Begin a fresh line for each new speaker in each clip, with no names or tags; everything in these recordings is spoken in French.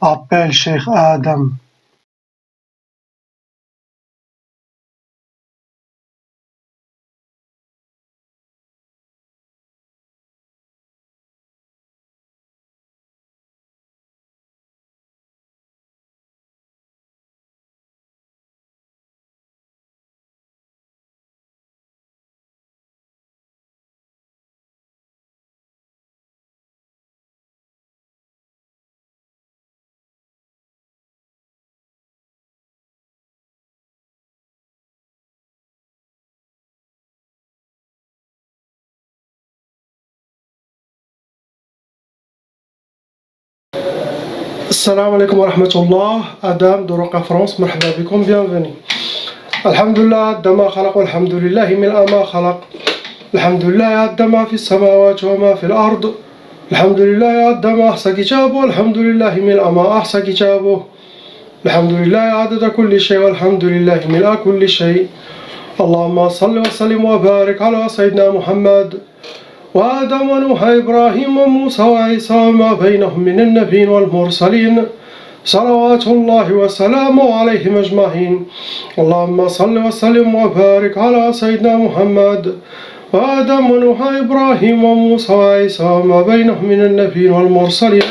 Appelle Cheikh Adam.
Assalamu alaikum wa rahmatullah, Adam de Roca France, marhaba bikoum, bienvenue. Alhamdulillah, Dama khalaq, alhamdulillah, mil'a ma khalaq. Alhamdulillah, ya Dama fi samawat wa ma fi al-ard. Alhamdulillah, ya Dama ahsa kitabu, alhamdulillah, mil'a ma ahsa kitabu. Alhamdulillah, ya adada kulli shay, alhamdulillah, mil'a kulli shay. Allahumma salli wa sallim wa barik ala Sayyidina Muhammad. وآدم ونوح إبراهيم وموسى وعيسى وما بينهم من النبيين والمرسلين صلوات الله وسلامه عليهم أجمعين. اللهم صل وسلم وبارك على سيدنا محمد وآدم ونوح إبراهيم وموسى وعيسى وما بينهم من النبيين والمرسلين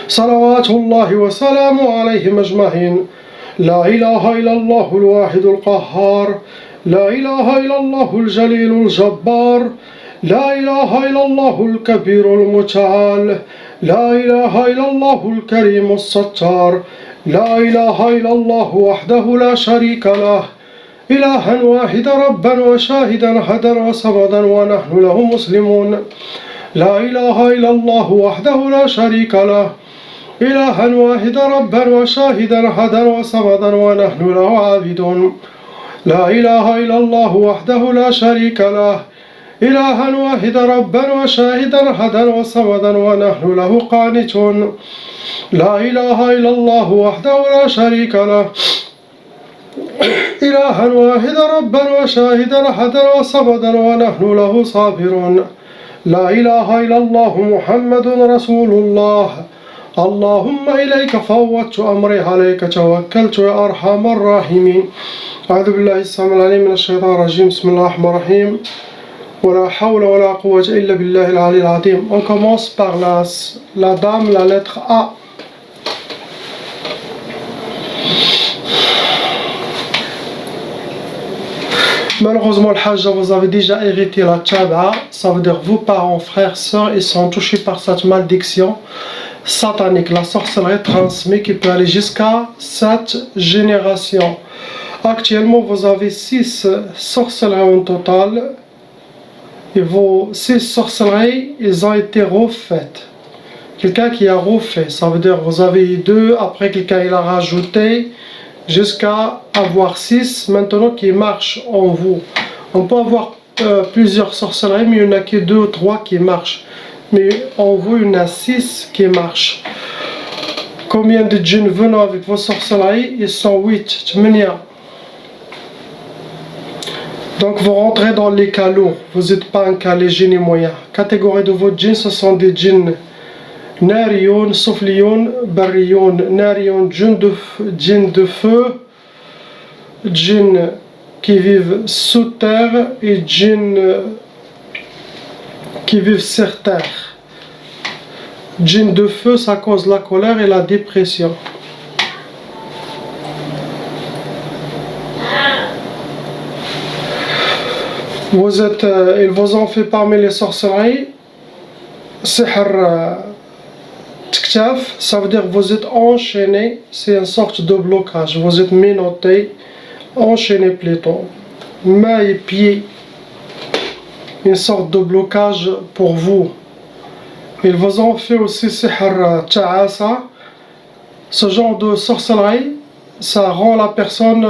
صلوات الله وسلامه عليهم أجمعين. لا إله إلا الله الواحد القهار، لا إله إلا الله الجليل الجبار، لا إله إلا الله الكبير المتعال، لا إله إلا الله الكريم الستار، لا إله إلا الله وحده لا شريك له، إلها واحدا ربا وشاهدا أحدا وصمدا ونحن له مسلمون. لا إله إلا الله وحده لا شريك له، إلها واحدا ربا وشاهدا أحدا وصمدا ونحن له عابدون. لا إله إلا الله وحده لا شريك له، إلها واحدا ربا وشاهدا أحدا وصمدا ونحن له قانتون. لا إله إلا الله وحده لا شريك له، إلها واحدا ربا وشاهدا أحدا وصمدا ونحن له صابرون. لا إله إلا الله محمد رسول الله. اللهم إليك فوضت أمري، عليك توكلت يا أرحم الراحمين. أعوذ بالله السميع العليم من الشيطان الرجيم. بسم الله الرحمن الرحيم. ولا حول ولا قوة إلا بالله العلي العظيم. On commence par la dame, la lettre A. Malheureusement, le Hajj, vous avez déjà hérité la Tchaba, ça veut dire vos parents, frères, sœurs, ils sont touchés par cette malédiction satanique, la sorcellerie transmise qui peut aller jusqu'à 7 générations. Actuellement, vous avez 6 sorcelleries en total, et vos 6 sorcelleries, ils ont été refaites. Quelqu'un qui a refait, ça veut dire vous avez eu 2, après quelqu'un il a rajouté, jusqu'à avoir 6 maintenant qui marchent en vous. On peut avoir plusieurs sorcelleries, mais il n'y en a que 2 ou 3 qui marchent. Mais en vous, il y en a 6 qui marchent. Combien de djinns venant avec vos sorcelleries? Ils sont 8, 8. Donc vous rentrez dans les cas lourds, vous n'êtes pas un cas léger ni moyen. Catégorie de vos djinns, ce sont des djinns nariyoun, soufliyoun, barriyoun. Nariyoun, djinns de feu, djinns qui vivent sous terre et djinns qui vivent sur terre. Djinns de feu, ça cause la colère et la dépression. Ils vous ont fait parmi les sorcelleries sihr Tiktaf, ça veut dire que vous êtes enchaîné, c'est une sorte de blocage, vous êtes menotté, enchaîné plutôt, mains et pieds, une sorte de blocage pour vous. Ils vous ont fait aussi sihr Ta'asa, ce genre de sorcellerie, ça rend la personne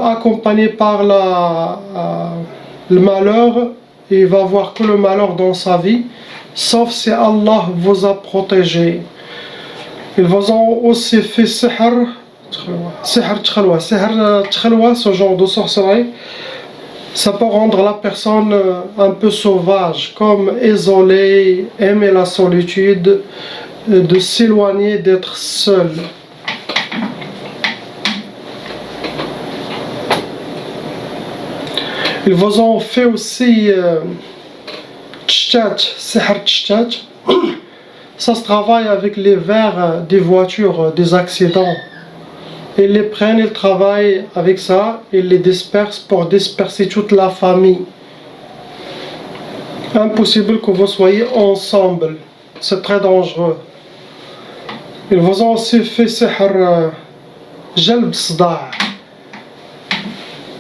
accompagnée par le malheur, et il va voir que le malheur dans sa vie, sauf si Allah vous a protégé. Ils vous ont aussi fait sihr Tkhalwa. Sihr Tkhalwa, ce genre de sorcellerie, ça peut rendre la personne un peu sauvage, comme isolée, aimer la solitude, de s'éloigner, d'être seul. Ils vous ont fait aussi tchtat, sihr tchtat. Ça se travaille avec les verres des voitures, des accidents. Ils les prennent, ils travaillent avec ça, ils les dispersent pour disperser toute la famille. Impossible que vous soyez ensemble, c'est très dangereux. Ils vous ont aussi fait sihr jalb sda'.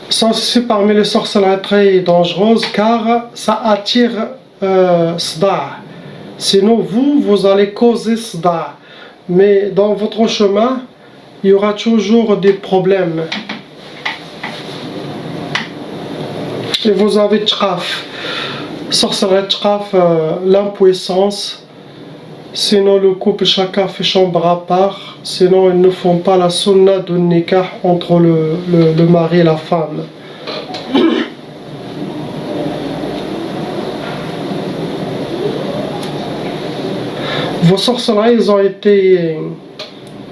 Ça c'est parmi les sorcelleries très dangereuses car ça attire sda'. Sinon vous allez causer sda'. Mais dans votre chemin, il y aura toujours des problèmes. Et vous avez tchaf. Sorcellerie tchaf, l'impuissance. Sinon le couple chacun fait chambre à part. Sinon ils ne font pas la sunna de nikah entre le mari et la femme. Vos sorcelleries ils ont été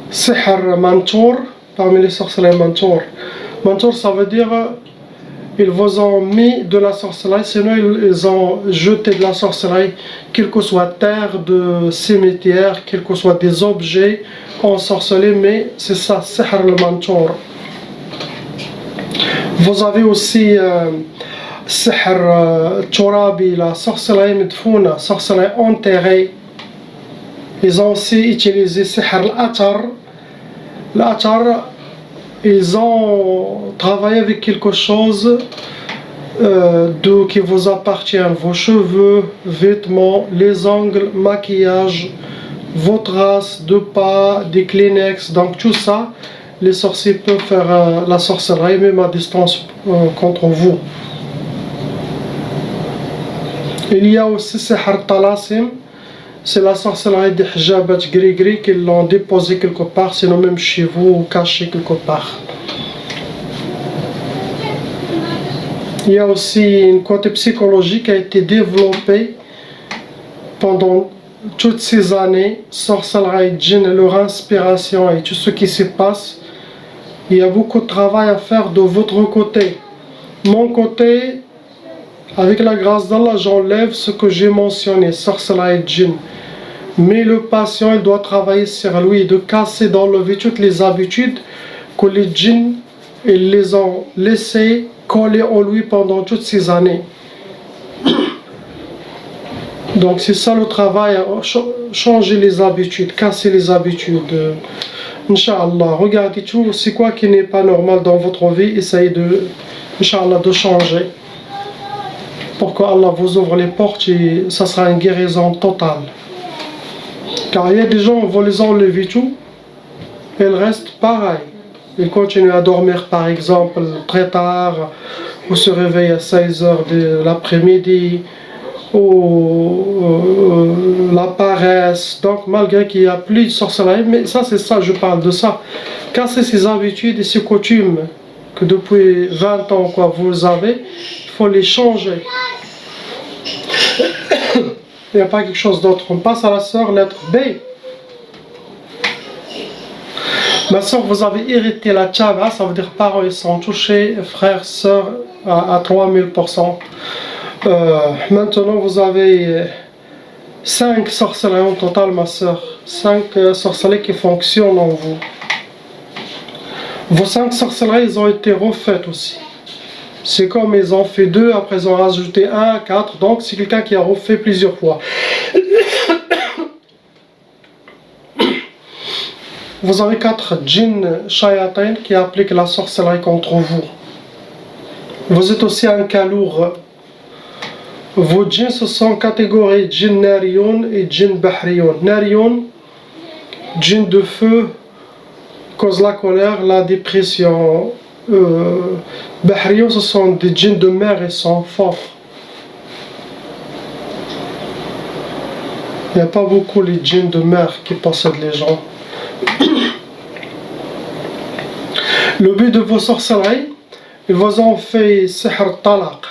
sihr mantour, parmi les sorcelleries mantour. Mantour ça veut dire ils vous ont mis de la sorcellerie, sinon ils ont jeté de la sorcellerie, quelle que soit terre de cimetière, quels que soient des objets ensorcelés, mais c'est ça, sihr le mantour. Vous avez aussi sihr turabi, la sorcellerie medfouna, sorcellerie enterrée. Ils ont aussi utilisé sihr l'atar. L'atar, ils ont travaillé avec quelque chose qui vous appartient, vos cheveux, vêtements, les ongles, maquillage, vos traces de pas, des Kleenex, donc tout ça, les sorciers peuvent faire la sorcellerie même à distance contre vous. Il y a aussi sihr talasim. C'est la sorcellerie des hijabat gris-gris qu'ils l'ont déposé quelque part, sinon même chez vous ou caché quelque part. Il y a aussi une côté psychologique qui a été développée pendant toutes ces années, sorcellerie, djinn, leur inspiration et tout ce qui se passe. Il y a beaucoup de travail à faire de votre côté. Mon côté, avec la grâce d'Allah, j'enlève ce que j'ai mentionné, sorcellerie, djinn. Mais le patient, il doit travailler sur lui, de casser, d'enlever toutes les habitudes que les djinns ils les ont laissées coller en lui pendant toutes ces années. Donc c'est ça le travail, changer les habitudes, casser les habitudes. Inch'Allah, regardez tout, c'est quoi qui n'est pas normal dans votre vie, essayez Inch'Allah, de changer. Pour que Allah vous ouvre les portes et ça sera une guérison totale. Car il y a des gens, vous les enlevez tout, et ils restent pareils. Ils continuent à dormir par exemple très tard, ou se réveillent à 16h de l'après-midi, ou la paresse. Donc malgré qu'il n'y a plus de sorcellerie, mais ça c'est ça, je parle de ça. Casser ces habitudes et ces coutumes que depuis 20 ans quoi, vous avez, il faut les changer. Il n'y a pas quelque chose d'autre. On passe à la sœur, lettre B. Ma sœur, vous avez hérité la tchaba, ça veut dire parents ils sont touchés, frères, sœurs à 3000%. Maintenant vous avez 5 sorcelleries en total, ma sœur. 5 sorcelleries qui fonctionnent en vous. Vos 5 sorcelleries, ils ont été refaites aussi. C'est comme ils ont fait 2, après ils ont rajouté 1, 4, donc c'est quelqu'un qui a refait plusieurs fois. Vous avez 4 djinns shayatin qui appliquent la sorcellerie contre vous. Vous êtes aussi un kalour. Vos djinns ce sont catégories djinn nariyoun et djinn bahriyoun. Nariyoun, djinn de feu, cause la colère, la dépression. Bahriyoun, ce sont des djinns de mer et sont forts. Il n'y a pas beaucoup les djinns de mer qui possèdent les gens. Le but de vos sorcelleries, ils vous ont fait sihr talaq,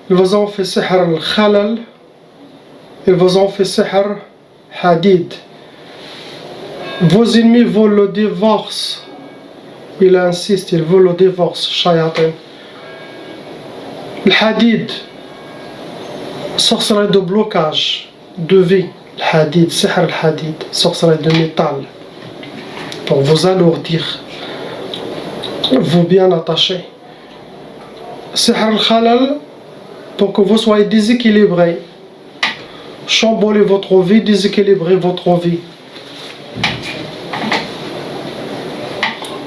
ils vous ont fait sihr al-khalal, ils vous ont fait sihr hadid. Vos ennemis veulent le divorce. Il insiste, il veut le divorce, shayatin. Le hadid, sorcellerie de blocage, de vie. Le hadid, sihr al hadid, sorcellerie de métal. Pour vous alourdir, vous bien attacher. Sihr al khalal, pour que vous soyez déséquilibrés. Chambouler votre vie, déséquilibrer votre vie.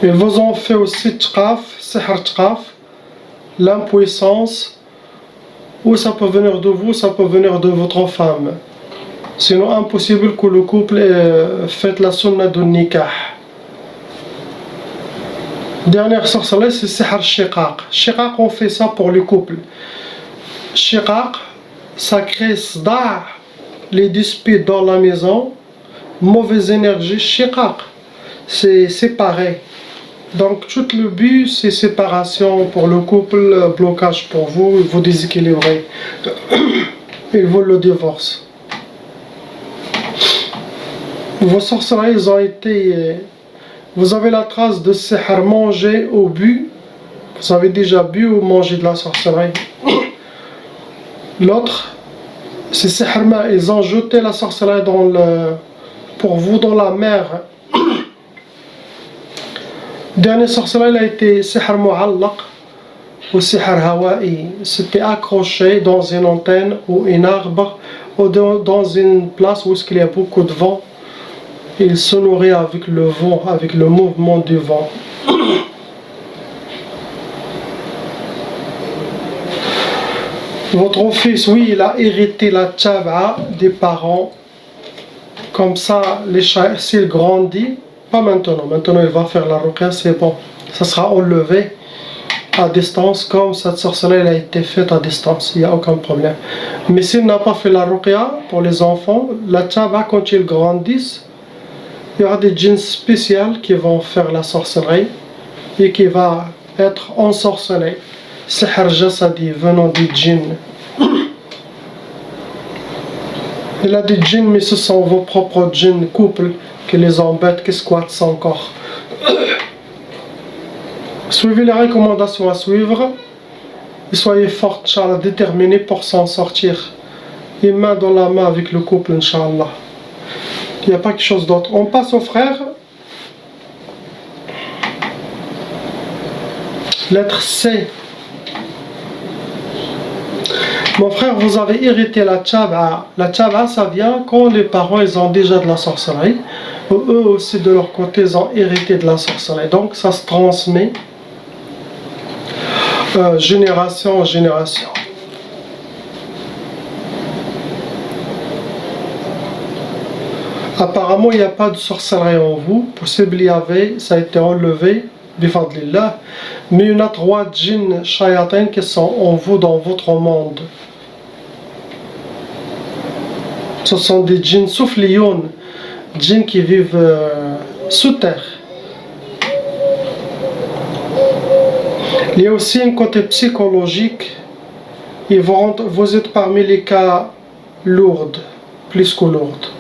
Ils vous ont fait aussi tqaf, sihr tqaf, l'impuissance, ou ça peut venir de vous, ça peut venir de votre femme. Sinon, impossible que le couple fasse la sunna de nikah. Dernière sorcellerie, c'est sihr shiqaq. Shiqaq, on fait ça pour le couple. Shiqaq, ça crée sda', les disputes dans la maison, mauvaise énergie, shiqaq, c'est séparé. Donc tout le but c'est séparation pour le couple, blocage pour vous, vous déséquilibrez. Ils veulent le divorce. Vos sorcelleries ils ont été... Vous avez la trace de sihr mangé au but. Vous avez déjà bu ou mangé de la sorcellerie. L'autre, c'est sihr ma. Ils ont jeté la sorcellerie pour vous dans la mer. Dernier sorcellerie a été sihr mu'allaq ou sihr hawa'i. C'était accroché dans une antenne ou un arbre ou dans une place où il y a beaucoup de vent. Il se nourrit avec le vent, avec le mouvement du vent. Votre fils, oui, il a hérité la tchaba'a des parents. Comme ça, s'il grandit, pas maintenant. Maintenant, il va faire la ruqya, c'est bon. Ça sera enlevé à distance, comme cette sorcellerie a été faite à distance. Il n'y a aucun problème. Mais s'il n'a pas fait la ruqya pour les enfants, la tchaba'a, quand ils grandissent, il y aura des djinns spéciaux qui vont faire la sorcellerie et qui va être ensorcelé. Sihr jasadi venant des djinns. Il a des djinns, mais ce sont vos propres djinns couples qui les embêtent, qui squattent son corps. Suivez les recommandations à suivre et soyez forts, Inch'Allah, déterminés pour s'en sortir. Et main dans la main avec le couple, Inch'Allah. Il n'y a pas quelque chose d'autre. On passe aux frères. Lettre C. Mon frère, vous avez hérité la tchaba'a. La tchaba'a, ça vient quand les parents ils ont déjà de la sorcellerie. Eux aussi, de leur côté, ils ont hérité de la sorcellerie. Donc, ça se transmet génération en génération. Apparemment, il n'y a pas de sorcellerie en vous. Possible, il y avait, ça a été enlevé, bifadlillah. Mais il y en a 3 djinns shayatin qui sont en vous dans votre monde. Ce sont des djinns soufliyoun, djinns qui vivent sous terre. Il y a aussi un côté psychologique. Et vous êtes parmi les cas lourds, plus que lourds.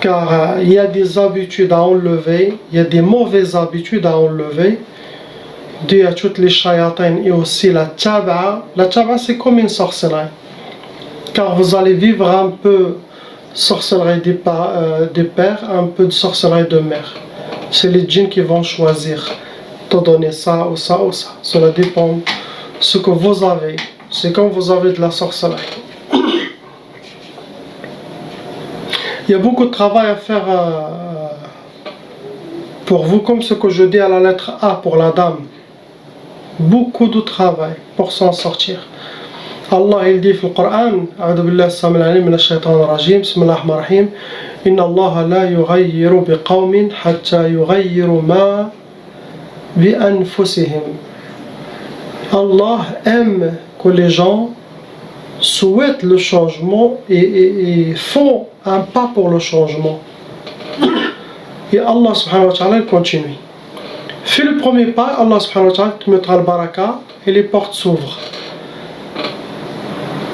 Car il y a des habitudes à enlever, il y a des mauvaises habitudes à enlever, dû à toutes les shayatines et aussi la tchaba'a. La tchaba'a c'est comme une sorcellerie, car vous allez vivre un peu sorcellerie des pères, un peu de sorcellerie de mère. C'est les djinns qui vont choisir, te donner ça ou ça ou ça. Cela dépend de ce que vous avez. C'est comme vous avez de la sorcellerie. Il y a beaucoup de travail à faire pour vous, comme ce que je dis à la lettre A pour la dame. Beaucoup de travail pour s'en sortir. Allah il dit dans le Coran, A'udhu billahi as-samil alim minash shaitanir rajim, bismillahir rahmanir rahim, Inna Allah la yughayyiru biqawmin hatta yughayyiru ma bi anfusihim. Allah aime que les gens souhaitent le changement et font un pas pour le changement. Et Allah subhanahu wa ta'ala continue. Fais le premier pas, Allah subhanahu wa ta'ala te mettra le baraka et les portes s'ouvrent.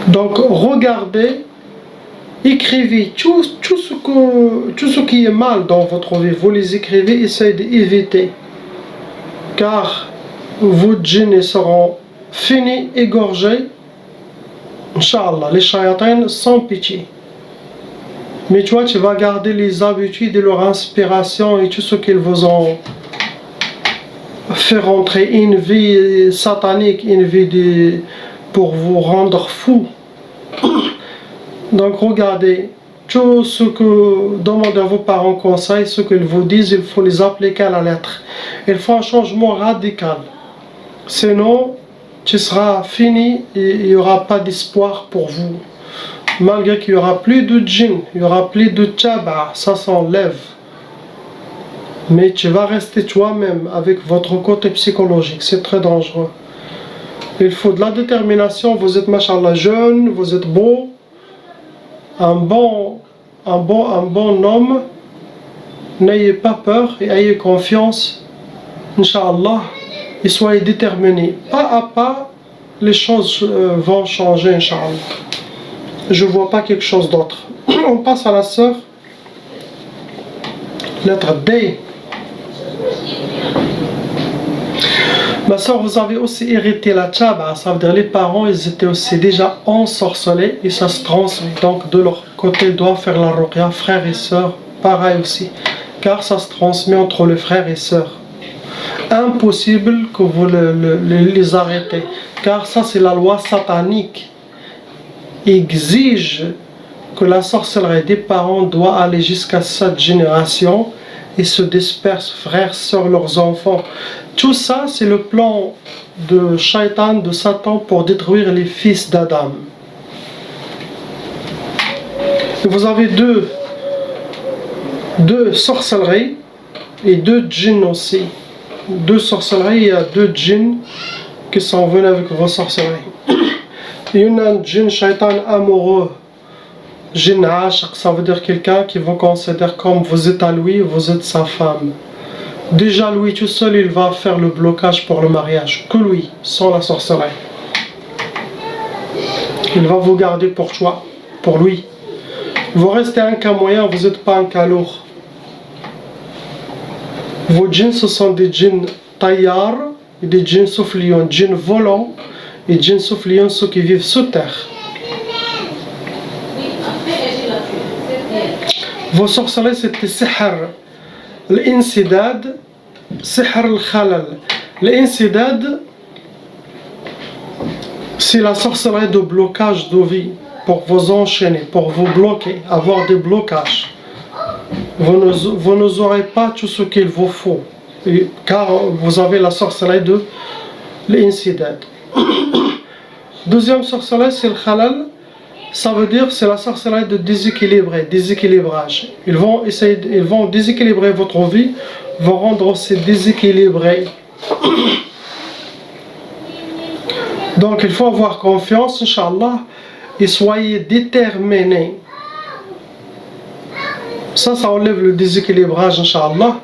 Donc regardez Écrivez tout ce qui est mal dans votre vie, vous les écrivez, essayez d'éviter. Car vos djinns seront finis, égorgés, Inch'Allah, les shayatins sans pitié. Mais toi, tu vas garder les habitudes et leur inspiration et tout ce qu'ils vous ont fait rentrer, une vie satanique, une vie pour vous rendre fou. Donc regardez, tout ce que demandez à vos parents conseils, ce qu'ils vous disent, il faut les appliquer à la lettre. Il faut un changement radical. Sinon, tu seras fini et il n'y aura pas d'espoir pour vous. Malgré qu'il n'y aura plus de djinn, il n'y aura plus de taba, ça s'enlève. Mais tu vas rester toi-même avec votre côté psychologique, c'est très dangereux. Il faut de la détermination, vous êtes machallah jeune, vous êtes beau, un bon homme, n'ayez pas peur et ayez confiance, Inch'Allah, et soyez déterminés. Pas à pas, les choses vont changer, Inch'Allah. Je ne vois pas quelque chose d'autre. On passe à la sœur. Lettre D. Ma soeur, vous avez aussi hérité la tchaba, ça veut dire les parents, ils étaient aussi déjà ensorcelés et ça se transmet. Donc de leur côté, ils doivent faire la ruqya, frères et sœurs, pareil aussi. Car ça se transmet entre les frères et sœurs. Impossible que vous les arrêtez. Car ça, c'est la loi satanique. Exige que la sorcellerie des parents doit aller jusqu'à cette génération et se dispersent frères, sœurs, leurs enfants. Tout ça, c'est le plan de Shaitan, de Satan, pour détruire les fils d'Adam. Vous avez deux sorcelleries et deux djinns aussi. Deux sorcelleries, il y a deux djinns qui sont venus avec vos sorcelleries. Il y en a un djinn Shaitan amoureux, djinn ashaq, ça veut dire quelqu'un qui vous considère comme vous êtes à lui, vous êtes sa femme. Déjà lui tout seul, il va faire le blocage pour le mariage, que lui, sans la sorcellerie. Il va vous garder pour toi, pour lui. Vous restez un cas moyen, vous n'êtes pas un cas lourd. Vos djinns, ce sont des djinns tayyar et des djinns soufflions, djinns volants et djinns soufflions, ceux qui vivent sous terre. Vos sorcelleries, c'était sihr, l'insidad, sihr al-khalal. L'insidad, c'est la sorcellerie de blocage de vie, pour vous enchaîner, pour vous bloquer, avoir des blocages. Vous n'aurez pas tout ce qu'il vous faut, car vous avez la sorcellerie de l'insidad. Deuxième sorcellerie, c'est le khalal. Ça veut dire c'est la sorcellerie de déséquilibrage. Ils vont déséquilibrer votre vie, vont rendre aussi déséquilibré. Donc il faut avoir confiance, Inch'Allah, et soyez déterminés. Ça enlève le déséquilibrage, Inch'Allah.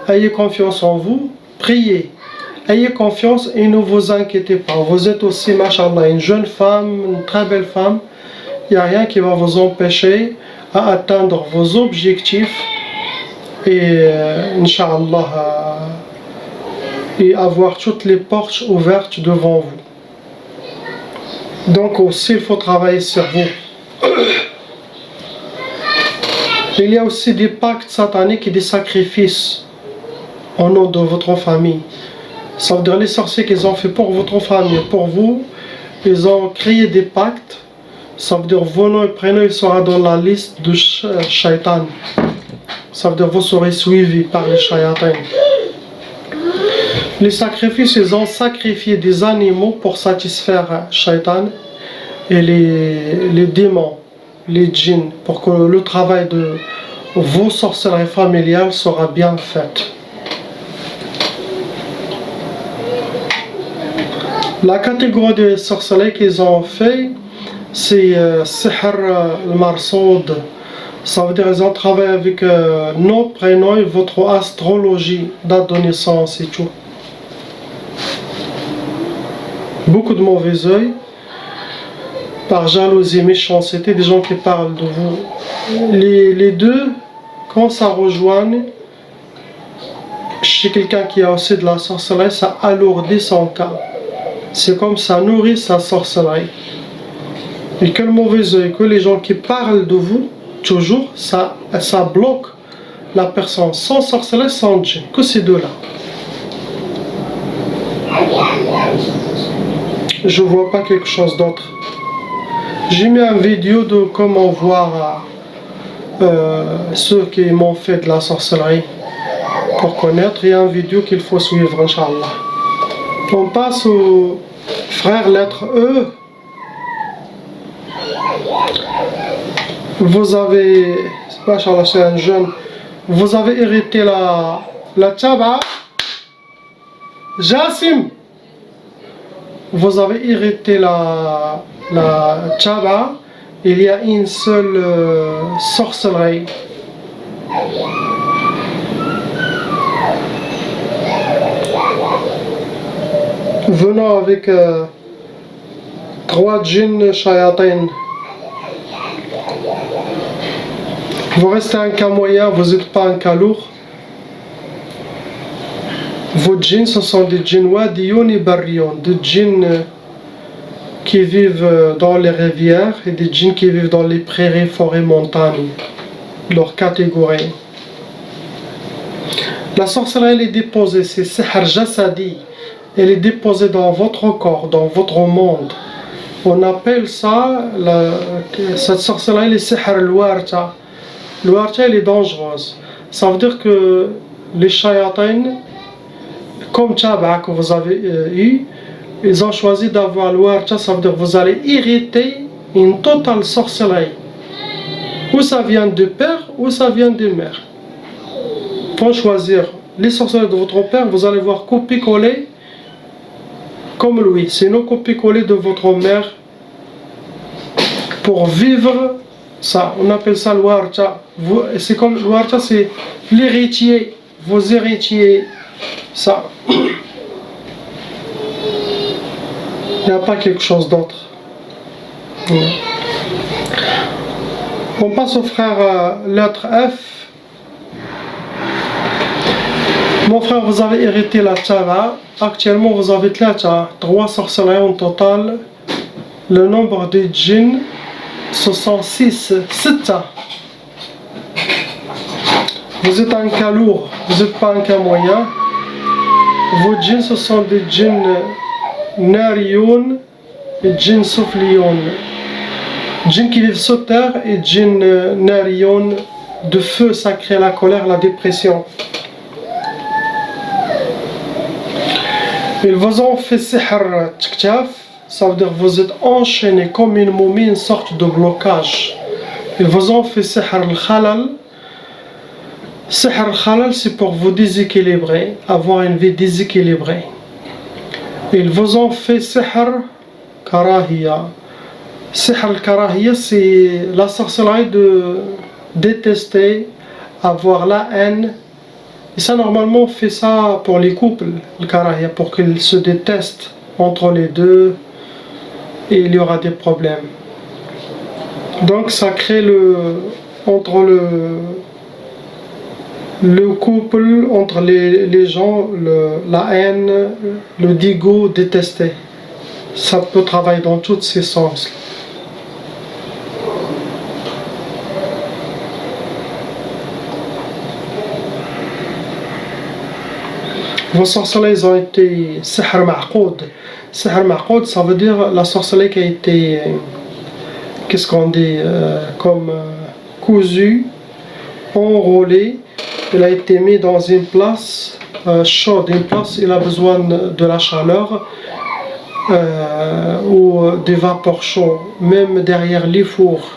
Ayez confiance en vous, priez. Ayez confiance et ne vous inquiétez pas. Vous êtes aussi, Masha'Allah, une jeune femme, une très belle femme. Il n'y a rien qui va vous empêcher à atteindre vos objectifs et, Inch'Allah, et avoir toutes les portes ouvertes devant vous. Donc aussi, il faut travailler sur vous. Il y a aussi des pactes sataniques et des sacrifices au nom de votre famille. Ça veut dire les sorciers qu'ils ont fait pour votre famille, pour vous, ils ont créé des pactes. Ça veut dire vos noms et prénoms, il sera dans la liste de Shaitan. Ça veut dire vous serez suivis par les Shayatin. Les sacrifices, ils ont sacrifié des animaux pour satisfaire Shaitan et les démons, les djinns, pour que le travail de vos sorcelleries familiales sera bien fait. La catégorie des sorcelleries qu'ils ont fait, c'est sihr al-marsoud. Ça veut dire qu'ils ont travaillé avec nos prénoms et votre astrologie, date de naissance et tout. Beaucoup de mauvais œil, par jalousie, méchanceté, des gens qui parlent de vous les deux, quand ça rejoigne chez quelqu'un qui a aussi de la sorcellerie, ça alourdit son cas. C'est comme ça nourrit sa sorcellerie. Et que le mauvais œil, que les gens qui parlent de vous, toujours, ça bloque la personne sans sorcellerie, sans djinn, que ces deux-là. Je vois pas quelque chose d'autre. J'ai mis une vidéo de comment voir ceux qui m'ont fait de la sorcellerie pour connaître. Il y a une vidéo qu'il faut suivre, Inch'Allah. On passe au frère lettre E. Vous avez, Inch'Allah, c'est un jeune, vous avez hérité la tchaba. Jassim, vous avez hérité la tchaba. Il y a une seule sorcellerie. Venons avec 3 djinns shayatin. Vous restez un cas moyen, vous n'êtes pas un cas lourd. Vos djinns, ce sont des djinns wadiyoun et barriyoun, des djinns qui vivent dans les rivières et des djinns qui vivent dans les prairies, forêts, montagnes. Leur catégorie. La sorcellerie, elle est déposée, c'est sihr jasadi. Elle est déposée dans votre corps, dans votre monde. On appelle ça, cette sorcellerie, le sihr al-warta. Le warta, elle est dangereuse. Ça veut dire que les shayatins, comme Tchaba que vous avez eu, ils ont choisi d'avoir le warta, ça veut dire que vous allez hériter une totale sorcellerie. Ou ça vient de père, ou ça vient de mère. Pour choisir les sorcelleries de votre père, vous allez voir copier-coller comme lui. Sinon, copier-coller de votre mère pour vivre ça. On appelle ça le warta. C'est comme le warta, c'est l'héritier. Vos héritiers. Ça. Il n'y a pas quelque chose d'autre. On passe au frère lettre F. Mon frère, vous avez hérité la tchara. Actuellement, vous avez 3 sorcelleries en total. Le nombre de djinns, ce sont 6. Vous êtes un cas lourd, vous n'êtes pas un cas moyen. Vos djinns, ce sont des djinns nariyoun et djinns soufliyoun. Djinns qui vivent sur terre et djinns nariyoun de feu, ça crée la colère, la dépression. Ils vous ont fait sihr tchtaf, ça veut dire que vous êtes enchaîné comme une momie, une sorte de blocage. Ils vous ont fait sihr al-khalal. Sihr al-khalal, c'est pour vous déséquilibrer, avoir une vie déséquilibrée. Ils vous ont fait sihr karahiya. Sihr al-karahiya, c'est la sorcellerie de détester, avoir la haine. Et ça, normalement, on fait ça pour les couples, le karahiya, pour qu'ils se détestent entre les deux et il y aura des problèmes. Donc, ça crée entre le couple, entre les gens, la haine, le dégoût, détester. Ça peut travailler dans tous ces sens. Vos sorcelleries ont été sihr ma'qoud. Sihr ma'qoud, ça veut dire la sorcellerie qui a été, qu'est-ce qu'on dit, comme cousue, enroulée. Elle a été mise dans une place chaude, une place où il a besoin de la chaleur ou des vapeurs chaudes, même derrière les fours,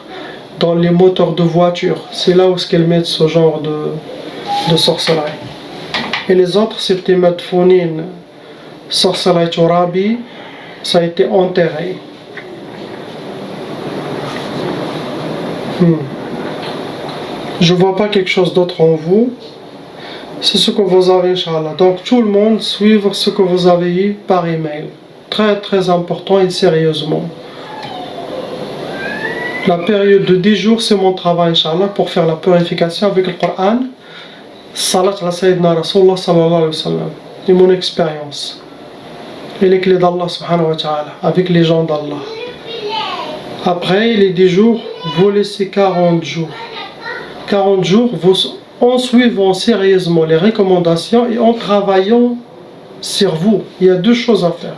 dans les moteurs de voiture. C'est là où qu'elles mettent ce genre de sorcellerie. Et les autres, c'était Madfounine, sorcellerie Turabi, ça a été enterré. Je vois pas quelque chose d'autre en vous. C'est ce que vous avez, Inch'Allah. Donc tout le monde suivre ce que vous avez eu par email. Très très important et sérieusement. La période de 10 jours, c'est mon travail, Inch'Allah, pour faire la purification avec le Coran. Salat ala Sayyidina Rasulullah sallallahu alayhi wa sallam. Et mon expérience. Et les clés d'Allah subhanahu wa ta'ala, avec les gens d'Allah. Après les 10 jours, vous laissez 40 jours. 40 jours, en suivant sérieusement les recommandations et en travaillant sur vous. Il y a deux choses à faire.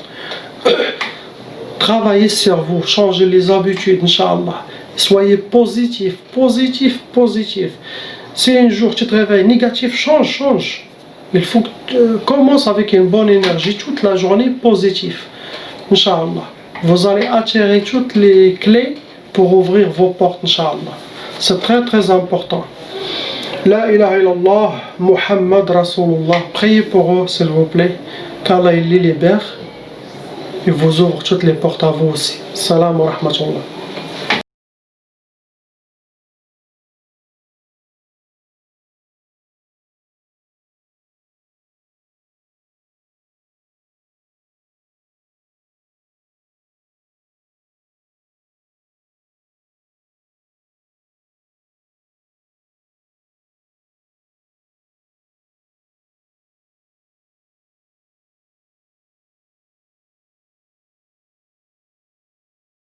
Travaillez sur vous, changez les habitudes, Inch'Allah. Soyez positif, positif, positif. Si un jour tu te réveilles négatif, change. Il faut que tu commences avec une bonne énergie toute la journée, positif. Inch'Allah. Vous allez attirer toutes les clés pour ouvrir vos portes, Inch'Allah. C'est très très important. La ilaha illallah, Muhammad Rasulullah. Priez pour eux, s'il vous plaît, qu'Allah les libère et vous ouvre toutes les portes à vous aussi. Salam wa rahmatullah.